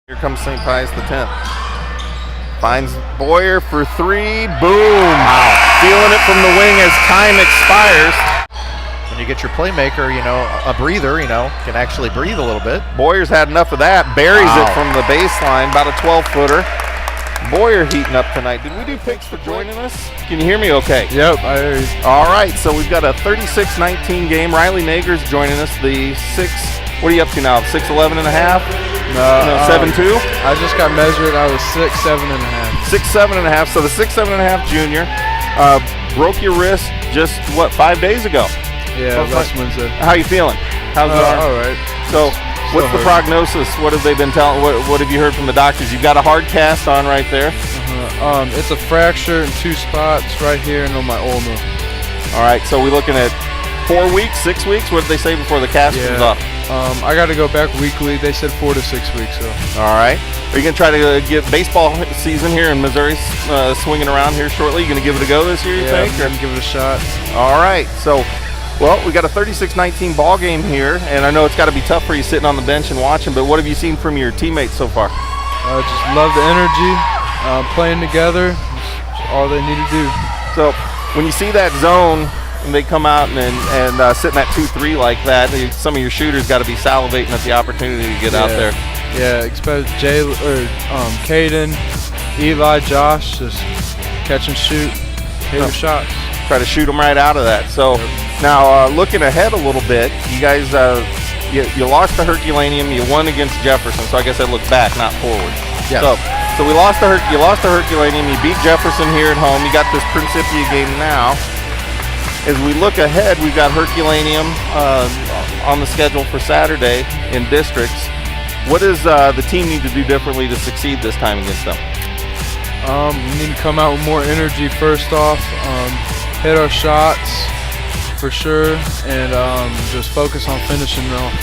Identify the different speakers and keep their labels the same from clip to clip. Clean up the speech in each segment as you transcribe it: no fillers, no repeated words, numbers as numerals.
Speaker 1: Here comes St.Pius the 10th. Finds Boyer for three. Boom! Wow. Feeling it from the wing as time expires.
Speaker 2: When you get your playmaker, a breather, can actually breathe a little bit.
Speaker 1: Boyer's had enough of that. Buries it from the baseline, about a 12-footer. Boyer heating up tonight. Did we do picks for joining us? Can you hear me okay?
Speaker 3: Yep, I hear you.
Speaker 1: All right, so we've got a 36-19 game. Riley Naeger's joining us. The what are you up to now? 6'11 and a half? No, 7'2"?
Speaker 3: I just got measured. I was 6'7 and a half.
Speaker 1: 6'7 and a half. So the 6'7 and a half junior broke your wrist just, 5 days ago?
Speaker 3: Yeah, last Wednesday.
Speaker 1: How you feeling? How's it?
Speaker 3: All right.
Speaker 1: So what's the prognosis? What have they been telling? What have you heard from the doctors? You've got a hard cast on right there.
Speaker 3: It's a fracture in 2 spots right here and on my ulna.
Speaker 1: All right, so we're looking at 4 weeks, 6 weeks? What did they say before the cast comes off?
Speaker 3: I got to go back weekly. They said 4 to 6 weeks. So.
Speaker 1: All right. Are you going to try to get baseball season here in Missouri swinging around here shortly? You going to give it a go this year, you think?
Speaker 3: Yeah, I'm going to give it a shot.
Speaker 1: All right. So, well, we got a 36-19 ball game here, and I know it's got to be tough for you sitting on the bench and watching, but what have you seen from your teammates so far?
Speaker 3: Just love the energy, playing together. It's all they need to do.
Speaker 1: So, when you see that zone, and they come out and sit in that 2-3 like that, some of your shooters got to be salivating at the opportunity to get out there.
Speaker 3: Yeah, expect Caden, Eli, Josh, just catch and shoot, hit your shots.
Speaker 1: Try to shoot them right out of that. So now looking ahead a little bit, you guys, you lost to Herculaneum, you won against Jefferson. So I guess I look back, not forward.
Speaker 2: Yes.
Speaker 1: So we lost to Herculaneum. You beat Jefferson here at home. You got this Principia game now. As we look ahead, we've got Herculaneum on the schedule for Saturday in districts. What does the team need to do differently to succeed this time against them?
Speaker 3: We need to come out with more energy first off, hit our shots for sure, and just focus on finishing off.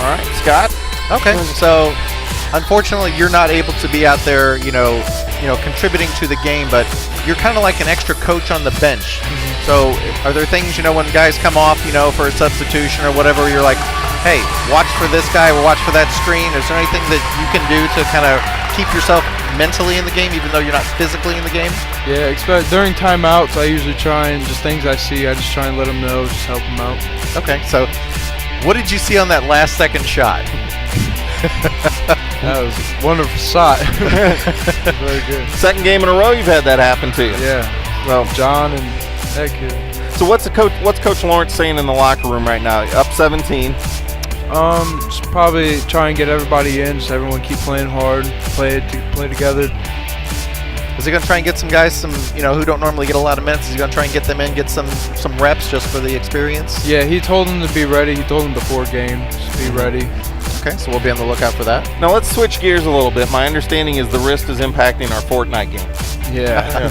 Speaker 1: All right, Scott?
Speaker 2: Okay, so unfortunately you're not able to be out there, contributing to the game, but you're kind of like an extra coach on the bench. So are there things, when guys come off, for a substitution or whatever, you're like, hey, watch for this guy or watch for that screen? Is there anything that you can do to kind of keep yourself mentally in the game even though you're not physically in the game?
Speaker 3: Yeah, during timeouts, I usually try and just things I see, I just try and let them know, just help them out.
Speaker 2: Okay, so what did you see on that last second shot?
Speaker 3: That was a wonderful shot. Very good.
Speaker 1: Second game in a row you've had that happen to you.
Speaker 3: Yeah. Well, John and that kid.
Speaker 1: So what's Coach Lawrence saying in the locker room right now? Up 17.
Speaker 3: Just probably try and get everybody in. Just everyone keep playing hard, play together.
Speaker 2: Is he going to try and get some guys, who don't normally get a lot of minutes? Is he going to try and get them in, get some reps just for the experience?
Speaker 3: Yeah, he told them to be ready. He told them before game, just be ready.
Speaker 2: Okay, so we'll be on the lookout for that.
Speaker 1: Now let's switch gears a little bit. My understanding is the wrist is impacting our Fortnite game.
Speaker 3: Yeah.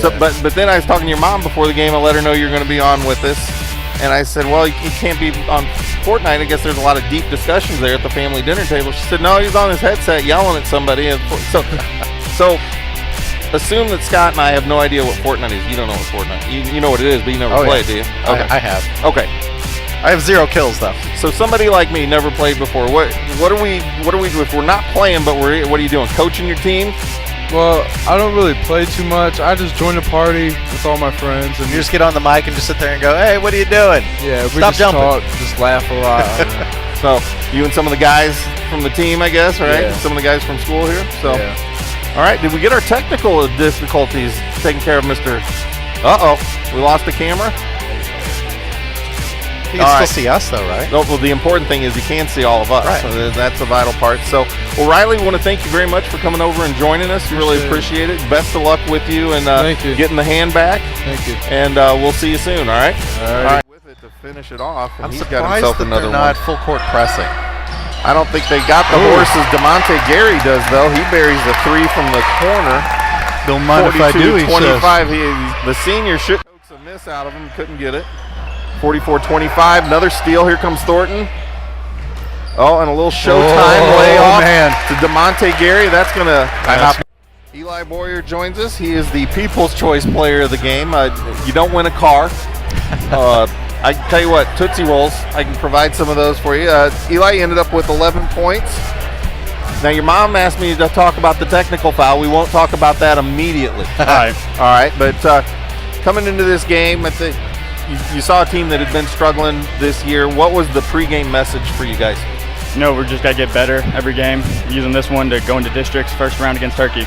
Speaker 1: So, but then I was talking to your mom before the game. I let her know you're going to be on with us, and I said, well, you can't be on Fortnite. I guess there's a lot of deep discussions there at the family dinner table. She said, no, he's on his headset yelling at somebody. So assume that Scott and I have no idea what Fortnite is. You don't know what Fortnite. You know what it is, but you never played, do you?
Speaker 2: Okay. I have.
Speaker 1: Okay.
Speaker 2: I have 0 kills though.
Speaker 1: So somebody like me never played before. What do we do if we're not playing? But what are you doing? Coaching your team?
Speaker 3: Well, I don't really play too much. I just join a party with all my friends, and
Speaker 2: you just get on the mic and just sit there and go, "Hey, what are you doing?"
Speaker 3: Yeah, we
Speaker 2: Stop
Speaker 3: just
Speaker 2: jumping.
Speaker 3: talk, just laugh a lot.
Speaker 1: So you and some of the guys from the team, I guess, right?
Speaker 3: Yeah.
Speaker 1: Some of the guys from school here. So,
Speaker 3: yeah.
Speaker 1: All right. Did we get our technical difficulties taken care of, Mr.? We lost the camera.
Speaker 2: You can still see us though, right?
Speaker 1: No, well, the important thing is you can see all of us.
Speaker 2: Right.
Speaker 1: So that's the vital part. So, well, Riley, we want to thank you very much for coming over and joining us. We really appreciate it. Best of luck with you and getting the hand back.
Speaker 3: Thank you.
Speaker 1: And we'll see you soon, all right?
Speaker 3: All right.
Speaker 1: With it to finish it off. And
Speaker 2: I'm
Speaker 1: he's
Speaker 2: surprised
Speaker 1: got himself
Speaker 2: that
Speaker 1: another
Speaker 2: they're not
Speaker 1: one.
Speaker 2: full court pressing.
Speaker 1: I don't think they got the horses Demonta Gary does, though. He buries the 3 from the corner.
Speaker 2: Don't mind if I do,
Speaker 1: 25. The senior should coax a miss out of him. Couldn't get it. 44-25. Another steal. Here comes Thornton. Oh, and a little showtime layoff to Demonta Gary. That's going to... Eli Boyer joins us. He is the People's Choice Player of the game. You don't win a car. I can tell you what, Tootsie Rolls, I can provide some of those for you. Eli ended up with 11 points, Now, your mom asked me to talk about the technical foul. We won't talk about that immediately.
Speaker 4: All right.
Speaker 1: All right, but coming into this game, you saw a team that had been struggling this year. What was the pregame message for you guys?
Speaker 4: No, we're just got to get better every game, using this one to go into districts first round against Turkey.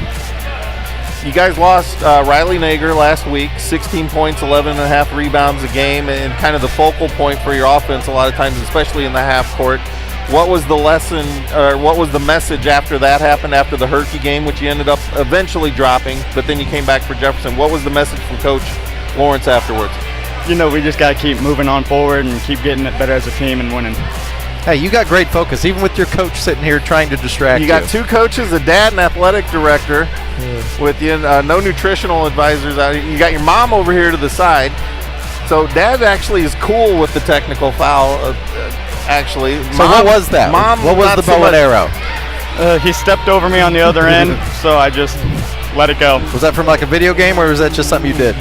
Speaker 1: You guys lost Riley Naeger last week, 16 points, 11.5 rebounds a game, and kind of the focal point for your offense a lot of times, especially in the half court. What was the lesson, or what was the message after that happened, after the Herky game, which you ended up eventually dropping, but then you came back for Jefferson? What was the message from Coach Lawrence afterwards?
Speaker 4: You know, we just got to keep moving on forward and keep getting it better as a team and winning.
Speaker 2: Hey, you got great focus, even with your coach sitting here trying to distract you.
Speaker 1: You got two coaches, a dad and athletic director with you, no nutritional advisors. You got your mom over here to the side. So dad actually is cool with the technical foul, actually.
Speaker 2: So what was that?
Speaker 1: Mom,
Speaker 2: what was the bow and arrow?
Speaker 4: He stepped over me on the other end, so I just let it go.
Speaker 2: Was that from like a video game, or was that just something you did?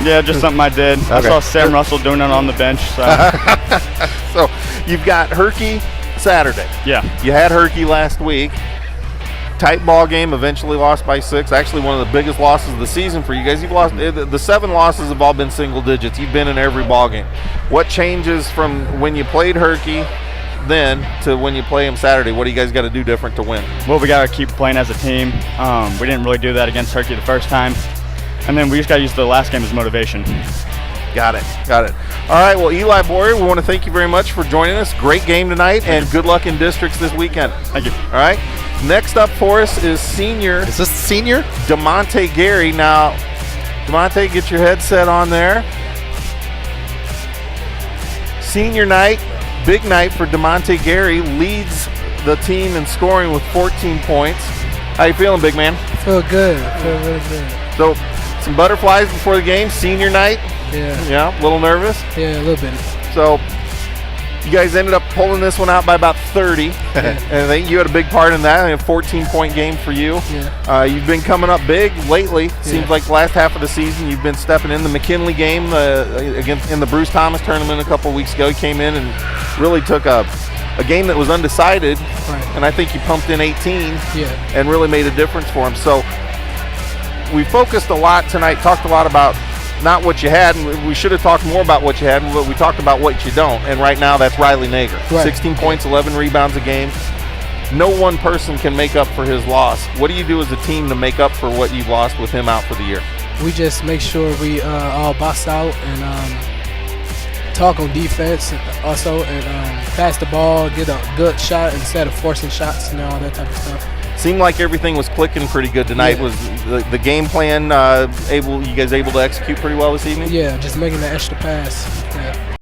Speaker 4: Yeah, just something I did. I saw Sam Russell doing it on the bench. So,
Speaker 1: so you've got Herky Saturday.
Speaker 4: Yeah.
Speaker 1: You had Herky last week. Tight ball game, eventually lost by 6. Actually, one of the biggest losses of the season for you guys. You've lost the 7 losses have all been single digits. You've been in every ball game. What changes from when you played Herky then to when you play him Saturday? What do you guys got to do different to win?
Speaker 4: Well, we got to keep playing as a team. We didn't really do that against Turkey the first time. And then we just got to use the last game as motivation.
Speaker 1: Got it. All right, well, Eli Boyer, we want to thank you very much for joining us. Great game tonight, and good luck in districts this weekend.
Speaker 4: Thank you.
Speaker 1: All right, next up for us is senior.
Speaker 2: Is this senior?
Speaker 1: Demonta Gary. Now, Demonta, get your headset on there. Senior night, big night for Demonta Gary. Leads the team in scoring with 14 points. How you feeling, big man?
Speaker 5: Feel good. Feel really good.
Speaker 1: So, some butterflies before the game, senior night.
Speaker 5: Yeah.
Speaker 1: Yeah, a little nervous.
Speaker 5: Yeah, a little bit.
Speaker 1: So, you guys ended up pulling this one out by about 30. And I think you had a big part in that. A 14-point game for you.
Speaker 5: Yeah.
Speaker 1: You've been coming up big lately. Seems like the last half of the season you've been stepping in. The McKinley game against in the Bruce Thomas tournament a couple weeks ago. You came in and really took a game that was undecided.
Speaker 5: Right.
Speaker 1: And I think you pumped in 18
Speaker 5: Yeah.
Speaker 1: and really made a difference for him. So we focused a lot tonight, talked a lot about not what you had, and we should have talked more about what you had, but we talked about what you don't, and right now that's Riley Naeger.
Speaker 5: Right.
Speaker 1: 16 points, 11 rebounds a game. No one person can make up for his loss. What do you do as a team to make up for what you've lost with him out for the year?
Speaker 5: We just make sure we all bust out and talk on defense also, and pass the ball, get a good shot instead of forcing shots and all that type of stuff.
Speaker 1: Seemed like everything was clicking pretty good tonight.
Speaker 5: Yeah.
Speaker 1: Was the game plan you guys able to execute pretty well this evening?
Speaker 5: Yeah, just making the extra pass. Yeah.